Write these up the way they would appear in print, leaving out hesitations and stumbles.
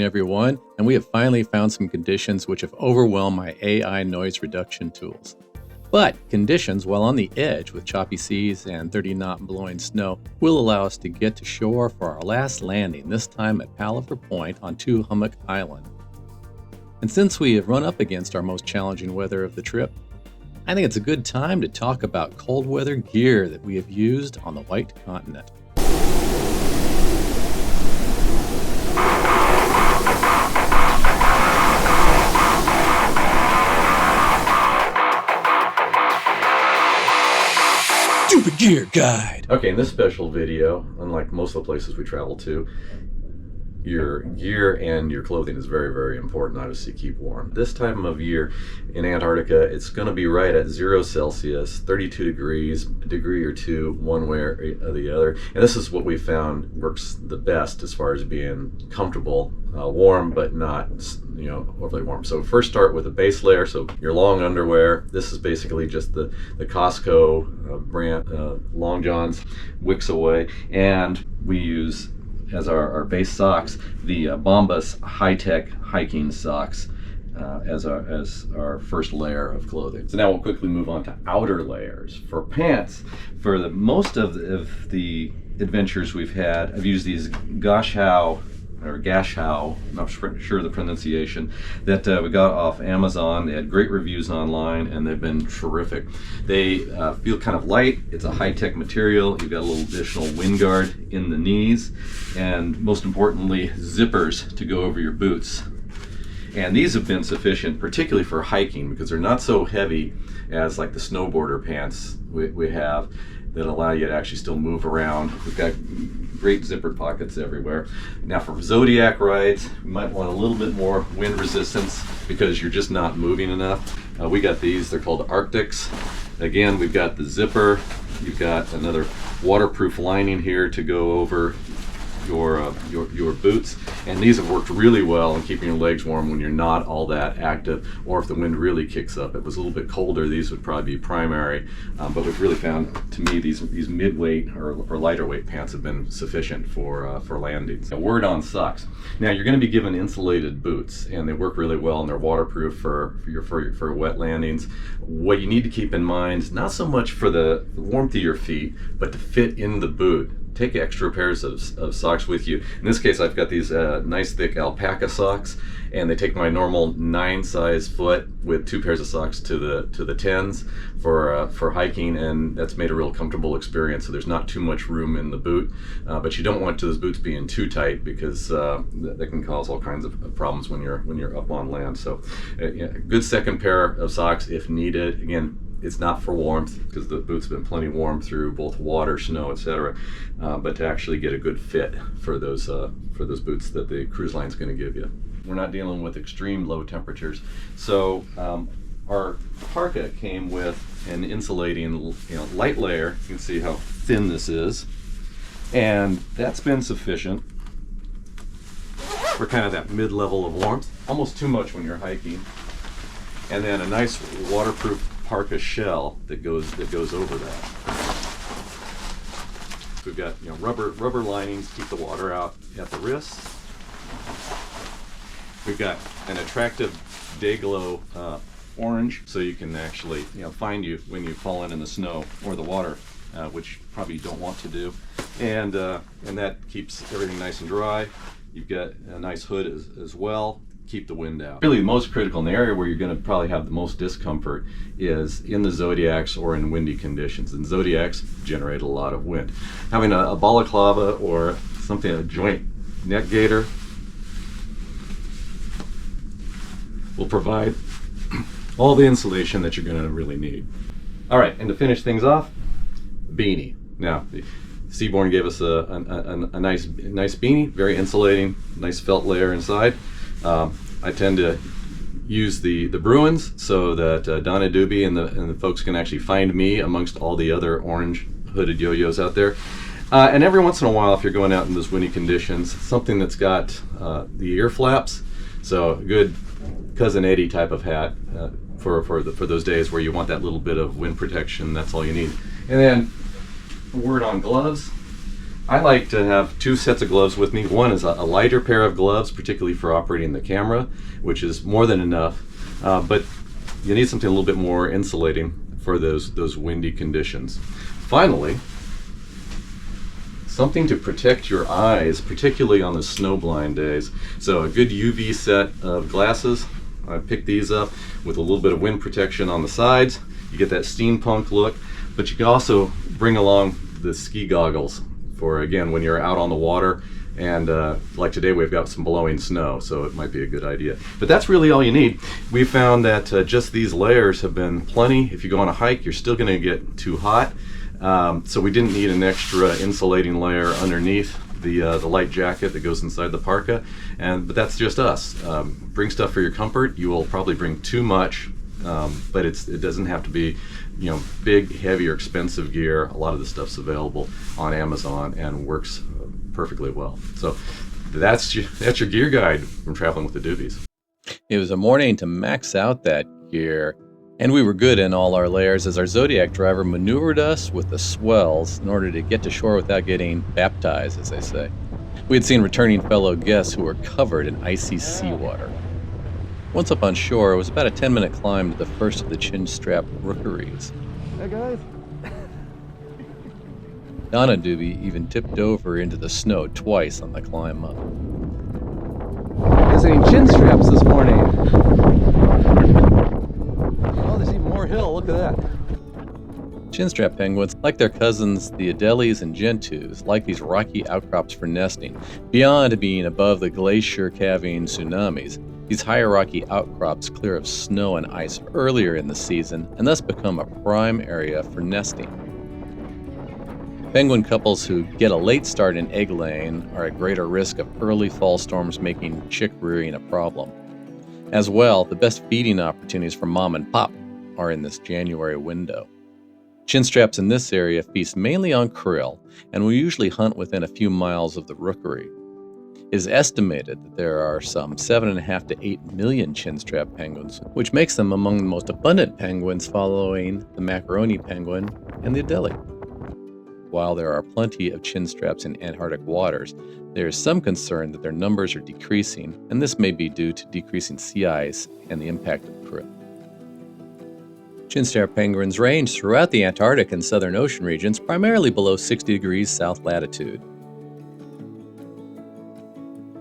everyone, and we have finally found some conditions which have overwhelmed my AI noise reduction tools. But conditions, while on the edge with choppy seas and 30-knot blowing snow, will allow us to get to shore for our last landing, this time at Palaver Point on Two Hummock Island. And since we have run up against our most challenging weather of the trip, I think it's a good time to talk about cold weather gear that we have used on the White Continent. Stupid Gear Guide! Okay, in this special video, unlike most of the places we travel to, your gear and your clothing is very, very important, obviously, to keep warm. This time of year in Antarctica, it's going to be right at 0 Celsius, 32 degrees, a degree or two one way or the other. And this is what we found works the best as far as being comfortable, warm, but not, overly warm. So first start with a base layer, so your long underwear. This is basically just the Costco brand long johns, Ushuaia, and we use as our base socks, the Bombas high-tech hiking socks as our first layer of clothing. So now we'll quickly move on to outer layers. For pants, for the most of the adventures we've had, I've used these Gashau, I'm not sure of the pronunciation, that we got off Amazon. They had great reviews online and they've been terrific. They feel kind of light. It's a high-tech material. You've got a little additional wind guard in the knees, and most importantly, zippers to go over your boots. And these have been sufficient, particularly for hiking, because they're not so heavy as like the snowboarder pants we have that allow you to actually still move around. We've got great zippered pockets everywhere. Now for Zodiac rides, you might want a little bit more wind resistance because you're just not moving enough. We got these, they're called Arctics. Again, we've got the zipper. You've got another waterproof lining here to go over your boots, and these have worked really well in keeping your legs warm when you're not all that active, or if the wind really kicks up. It was a little bit colder, these would probably be primary, but we've really found, to me, these mid-weight or lighter weight pants have been sufficient for landings. A word on socks. Now you're going to be given insulated boots, and they work really well, and they're waterproof for wet landings. What you need to keep in mind, not so much for the warmth of your feet, but to fit in the boot. Take extra pairs of socks with you. In this case, I've got these nice thick alpaca socks, and they take my normal 9 size foot with 2 pairs of socks to the 10s for hiking, and that's made a real comfortable experience. So there's not too much room in the boot, but you don't want those boots being too tight because that can cause all kinds of problems when you're up on land. So a good second pair of socks if needed. Again, it's not for warmth because the boots have been plenty warm through both water, snow, etc. But to actually get a good fit for those boots that the cruise line is going to give you. We're not dealing with extreme low temperatures, so our parka came with an insulating, light layer. You can see how thin this is, and that's been sufficient for kind of that mid-level of warmth. Almost too much when you're hiking, and then a nice waterproof parka shell that goes over that. We've got rubber linings to keep the water out at the wrists. We've got an attractive day glow orange, so you can actually find you when you've fallen in the snow or the water, which probably you don't want to do, and that keeps everything nice and dry. You've got a nice hood as well. Keep the wind out. Really, the most critical in the area where you're going to probably have the most discomfort is in the Zodiacs or in windy conditions. And Zodiacs generate a lot of wind. Having a balaclava or something, a joint neck gaiter, will provide all the insulation that you're going to really need. All right, and to finish things off, beanie. Now, Seabourn gave us a nice beanie, very insulating, nice felt layer inside. I tend to use the Bruins so that Donna Doobie and the folks can actually find me amongst all the other orange hooded yo-yos out there. And every once in a while, if you're going out in those windy conditions, something that's got the ear flaps. So a good Cousin Eddie type of hat for those days where you want that little bit of wind protection. That's all you need. And then a word on gloves. I like to have two sets of gloves with me. One is a lighter pair of gloves, particularly for operating the camera, which is more than enough. But you need something a little bit more insulating for those windy conditions. Finally, something to protect your eyes, particularly on the snowblind days. So a good UV set of glasses. I picked these up with a little bit of wind protection on the sides. You get that steampunk look, but you can also bring along the ski goggles for, again, when you're out on the water, and like today we've got some blowing snow, so it might be a good idea. But that's really all you need. We found that just these layers have been plenty. If you go on a hike, you're still going to get too hot, so we didn't need an extra insulating layer underneath the light jacket that goes inside the parka. But that's just us. Bring stuff for your comfort. You will probably bring too much, but it doesn't have to be, big, heavy, or expensive gear. A lot of the stuff's available on Amazon and works perfectly well. So that's your gear guide from traveling with the Doobies. It was a morning to max out that gear, and we were good in all our layers as our Zodiac driver maneuvered us with the swells in order to get to shore without getting baptized, as they say. We had seen returning fellow guests who were covered in icy seawater. Once up on shore, it was about a 10-minute climb to the first of the Chinstrap rookeries. Hey guys. Donna Doobie even tipped over into the snow twice on the climb up. Visiting Chinstraps this morning. Oh, there's even more hill. Look at that. Chinstrap penguins, like their cousins the Adelies and Gentoos, like these rocky outcrops for nesting. Beyond being above the glacier-calving tsunamis, these higher rocky outcrops clear of snow and ice earlier in the season and thus become a prime area for nesting. Penguin couples who get a late start in egg laying are at greater risk of early fall storms making chick rearing a problem. As well, the best feeding opportunities for mom and pop are in this January window. Chinstraps in this area feast mainly on krill and will usually hunt within a few miles of the rookery. It is estimated that there are some 7.5 to 8 million chinstrap penguins, which makes them among the most abundant penguins following the macaroni penguin and the Adelie. While there are plenty of chinstraps in Antarctic waters, there is some concern that their numbers are decreasing, and this may be due to decreasing sea ice and the impact of krill. Chinstrap penguins range throughout the Antarctic and Southern Ocean regions, primarily below 60 degrees south latitude.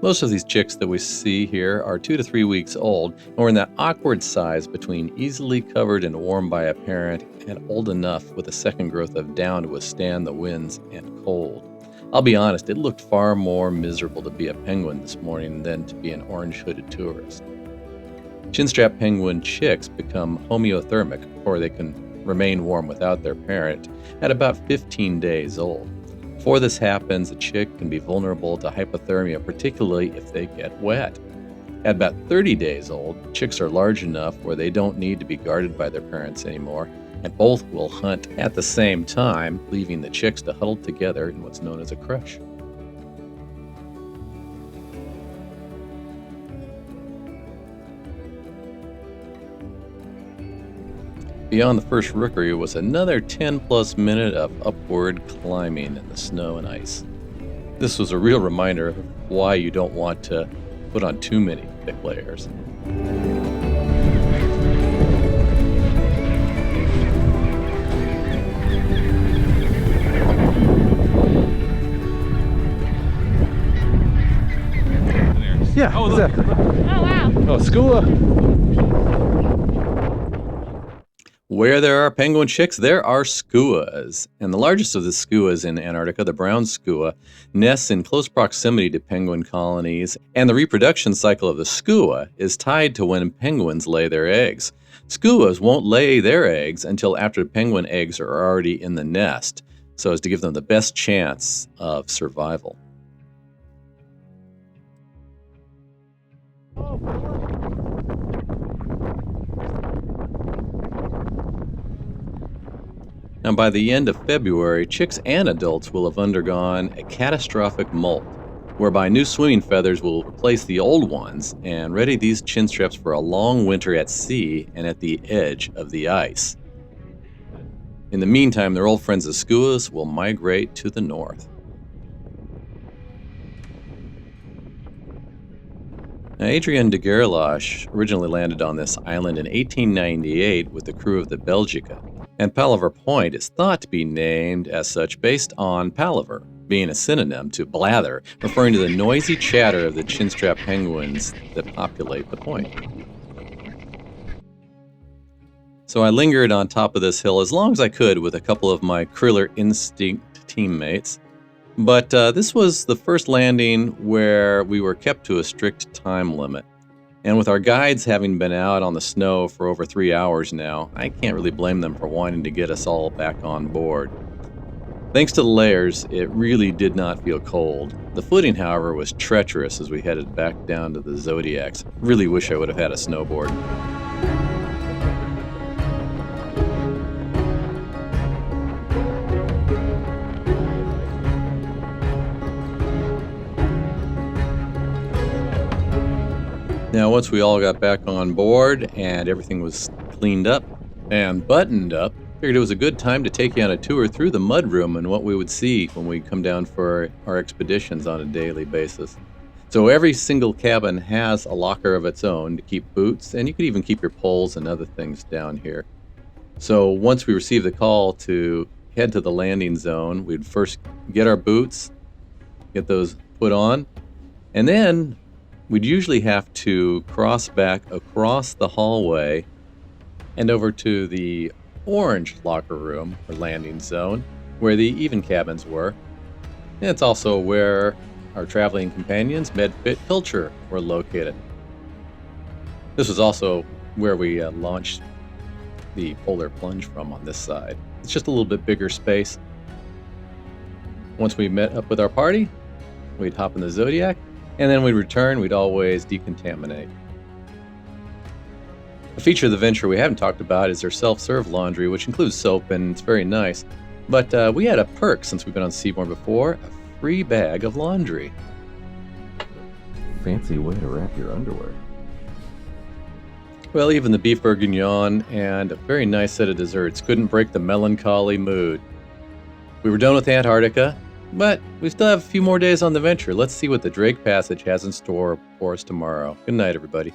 Most of these chicks that we see here are 2 to 3 weeks old, and are in that awkward size between easily covered and warmed by a parent and old enough with a second growth of down to withstand the winds and cold. I'll be honest, it looked far more miserable to be a penguin this morning than to be an orange-hooded tourist. Chinstrap penguin chicks become homeothermic, or they can remain warm without their parent, at about 15 days old. Before this happens, a chick can be vulnerable to hypothermia, particularly if they get wet. At about 30 days old, chicks are large enough where they don't need to be guarded by their parents anymore, and both will hunt at the same time, leaving the chicks to huddle together in what's known as a crush. Beyond the first rookery was another 10-plus minute of upward climbing in the snow and ice. This was a real reminder of why you don't want to put on too many thick layers. Yeah, exactly. Oh, wow. Oh, SKUA. Where there are penguin chicks, there are SKUAs. And the largest of the SKUAs in Antarctica, the brown SKUA, nests in close proximity to penguin colonies, and the reproduction cycle of the SKUA is tied to when penguins lay their eggs. SKUAs won't lay their eggs until after the penguin eggs are already in the nest, so as to give them the best chance of survival. Now, by the end of February, chicks and adults will have undergone a catastrophic molt, whereby new swimming feathers will replace the old ones and ready these chinstraps for a long winter at sea and at the edge of the ice. In the meantime, their old friends the SKUAs will migrate to the north. Now, Adrian de Gerlache originally landed on this island in 1898 with the crew of the Belgica, and Palaver Point is thought to be named as such based on palaver, being a synonym to blather, referring to the noisy chatter of the Chinstrap Penguins that populate the point. So I lingered on top of this hill as long as I could with a couple of my Kriller Instinct teammates. But this was the first landing where we were kept to a strict time limit. And with our guides having been out on the snow for over 3 hours now, I can't really blame them for wanting to get us all back on board. Thanks to the layers, it really did not feel cold. The footing, however, was treacherous as we headed back down to the Zodiacs. Really wish I would have had a snowboard. Now, once we all got back on board and everything was cleaned up and buttoned up, I figured it was a good time to take you on a tour through the mudroom and what we would see when we come down for our expeditions on a daily basis. So every single cabin has a locker of its own to keep boots, and you could even keep your poles and other things down here. So once we received the call to head to the landing zone, we'd first get our boots, get those put on, and then we'd usually have to cross back across the hallway and over to the orange locker room or landing zone where the even cabins were. And it's also where our traveling companions, MedFit Pilcher, were located. This was also where we launched the polar plunge from on this side. It's just a little bit bigger space. Once we met up with our party, we'd hop in the Zodiac, and then we'd return. We'd always decontaminate. A feature of the Venture we haven't talked about is their self-serve laundry, which includes soap, and it's very nice. But we had a perk since we've been on Seabourn before, a free bag of laundry. Fancy way to wrap your underwear. Well, even the beef bourguignon and a very nice set of desserts couldn't break the melancholy mood. We were done with Antarctica, but we still have a few more days on the Venture. Let's see what the Drake Passage has in store for us tomorrow. Good night, everybody.